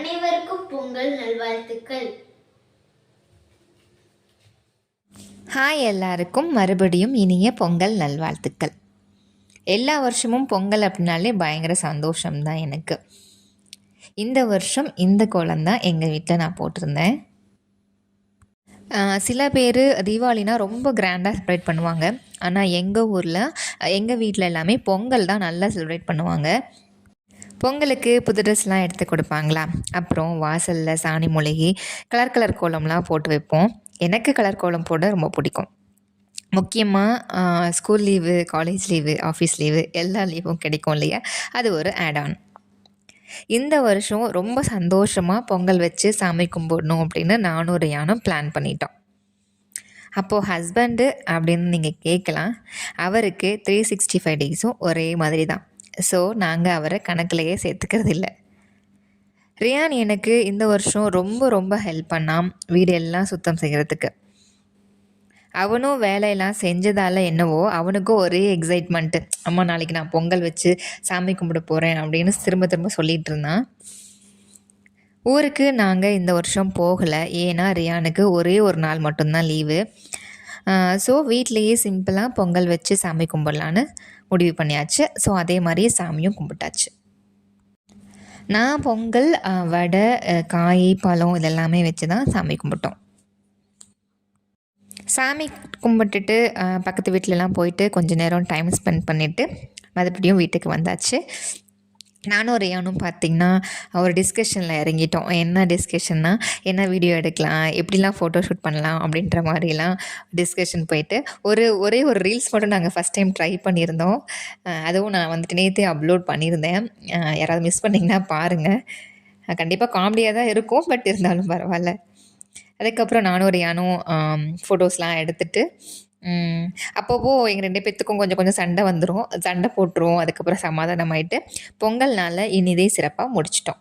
அனைவருக்கும் பொங்கல் நல்வாழ்த்துக்கள். ஹாய், எல்லாருக்கும் மறுபடியும் இனிய பொங்கல் நல்வாழ்த்துக்கள். எல்லா வருஷமும் பொங்கல் அப்படின்னாலே பயங்கர சந்தோஷம்தான் எனக்கு. இந்த வருஷம் இந்த கோலம்தான் எங்கள் வீட்டில் நான் போட்டிருந்தேன். சில பேர் தீபாவளினா ரொம்ப கிராண்டாக செலிப்ரேட் பண்ணுவாங்க. ஆனால் எங்கள் ஊரில் எங்கள் வீட்டில் எல்லாமே பொங்கல் தான் நல்லா செலிப்ரேட் பண்ணுவாங்க. பொங்கலுக்கு புது ட்ரெஸ்லாம் எடுத்து கொடுப்பாங்களா, அப்புறம் வாசலில் சாணி மொழிகி கலர் கலர் கோலம்லாம் போட்டு வைப்போம். எனக்கு கலர் கோலம் போட ரொம்ப பிடிக்கும். முக்கியமாக school leave, college leave, office leave எல்லா லீவும் கிடைக்கும் இல்லையா, அது ஒரு ஆட் ஆன். இந்த வருஷம் ரொம்ப சந்தோஷமாக பொங்கல் வச்சு சாமி கும்பிடணும் அப்படின்னு நானும் ரியானும் பிளான் பண்ணிட்டோம். அப்போது ஹஸ்பண்டு அப்படின்னு நீங்கள் கேட்கலாம், அவருக்கு 365 டேஸும் ஒரே மாதிரி தான். ஸோ நாங்கள் அவரை கணக்கிலேயே சேர்த்துக்கிறது இல்லை. ரியான் எனக்கு இந்த வருஷம் ரொம்ப ரொம்ப ஹெல்ப் பண்ணான் வீடு எல்லாம் சுத்தம் செய்கிறதுக்கு. அவனும் வேலையெல்லாம் செஞ்சதால் என்னவோ அவனுக்கும் ஒரே எக்ஸைட்மெண்ட்டு, அம்மா நாளைக்கு நான் பொங்கல் வச்சு சாமி கும்பிட போகிறேன் அப்படின்னு திரும்ப திரும்ப சொல்லிகிட்டு இருந்தான். ஊருக்கு நாங்கள் இந்த வருஷம் போகலை, ஏன்னா ரியானுக்கு ஒரே ஒரு நாள் மட்டும்தான் லீவு. ஸோ வீட்லேயே சிம்பிளாக பொங்கல் வச்சு சாமி கும்பிடலான்னு முடிவு பண்ணியாச்சு. ஸோ அதே மாதிரியே சாமியும் கும்பிட்டாச்சு. நான் பொங்கல், வடை, காய், பழம் இதெல்லாமே வச்சு தான் சாமி கும்பிட்டோம். சாமி கும்பிட்டுட்டு பக்கத்து வீட்டிலலாம் போயிட்டு கொஞ்சம் நேரம் டைம் ஸ்பெண்ட் பண்ணிவிட்டு மறுபடியும் வீட்டுக்கு வந்தாச்சு. நானும் ரியானும் பார்த்திங்கன்னா ஒரு டிஸ்கஷனில் இறங்கிட்டோம். என்ன டிஸ்கஷன்னா, என்ன வீடியோ எடுக்கலாம், எப்படிலாம் ஃபோட்டோ ஷூட் பண்ணலாம் அப்படின்ற மாதிரிலாம் டிஸ்கஷன் போயிட்டு ஒரே ஒரு ரீல்ஸ் மட்டும் நாங்கள் ஃபஸ்ட் டைம் ட்ரை பண்ணியிருந்தோம். அதுவும் நான் வந்துட்டு நேற்றே அப்லோட் பண்ணியிருந்தேன். யாராவது மிஸ் பண்ணிங்கன்னா பாருங்கள். கண்டிப்பாக காமெடியாக தான் இருக்கும், பட் இருந்தாலும் பரவாயில்ல. அதுக்கப்புறம் நானும் ரியானும் ஃபோட்டோஸ்லாம் எடுத்துகிட்டு அப்போவோ எங்கள் 2 பேர்த்துக்கும் கொஞ்சம் கொஞ்சம் சண்டை வந்துடும், சண்டை போட்டுருவோம். அதுக்கப்புறம் சமாதானம் ஆகிட்டு பொங்கல் நாளில் இனிதே சிறப்பாக முடிச்சிட்டோம்.